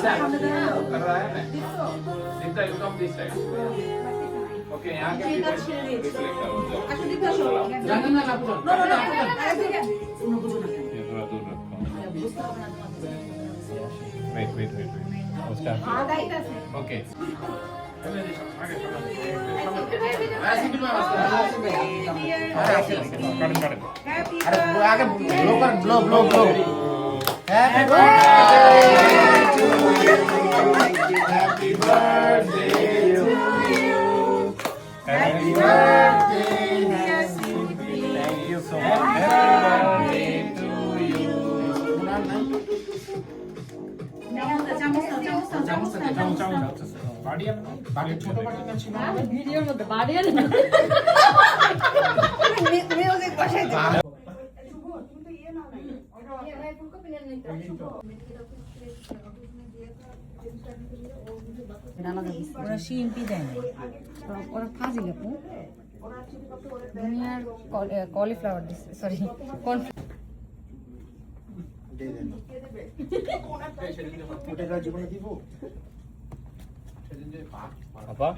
कर रहा है ना Dipta you come this side okay यहाँ के জানা না পুরো ये थोड़ा दूर रखो वेट उसका ओके अरे आगे ब्लो कर blow happy Happy birthday to you. Happy birthday, thank you so much. Happy birthday to you. বাড়ি ছোট বাড়ি না ছিল ভিডিওর মধ্যে বাড়িয়ে না মিউজিক বসাই দে ওরা শিম্পি দেয় না ওরা ফাজিল আপু দুনিয়ার কলিফ্লাওয়ার দিচ্ছে সরি ওটা জীবনে দিব apa?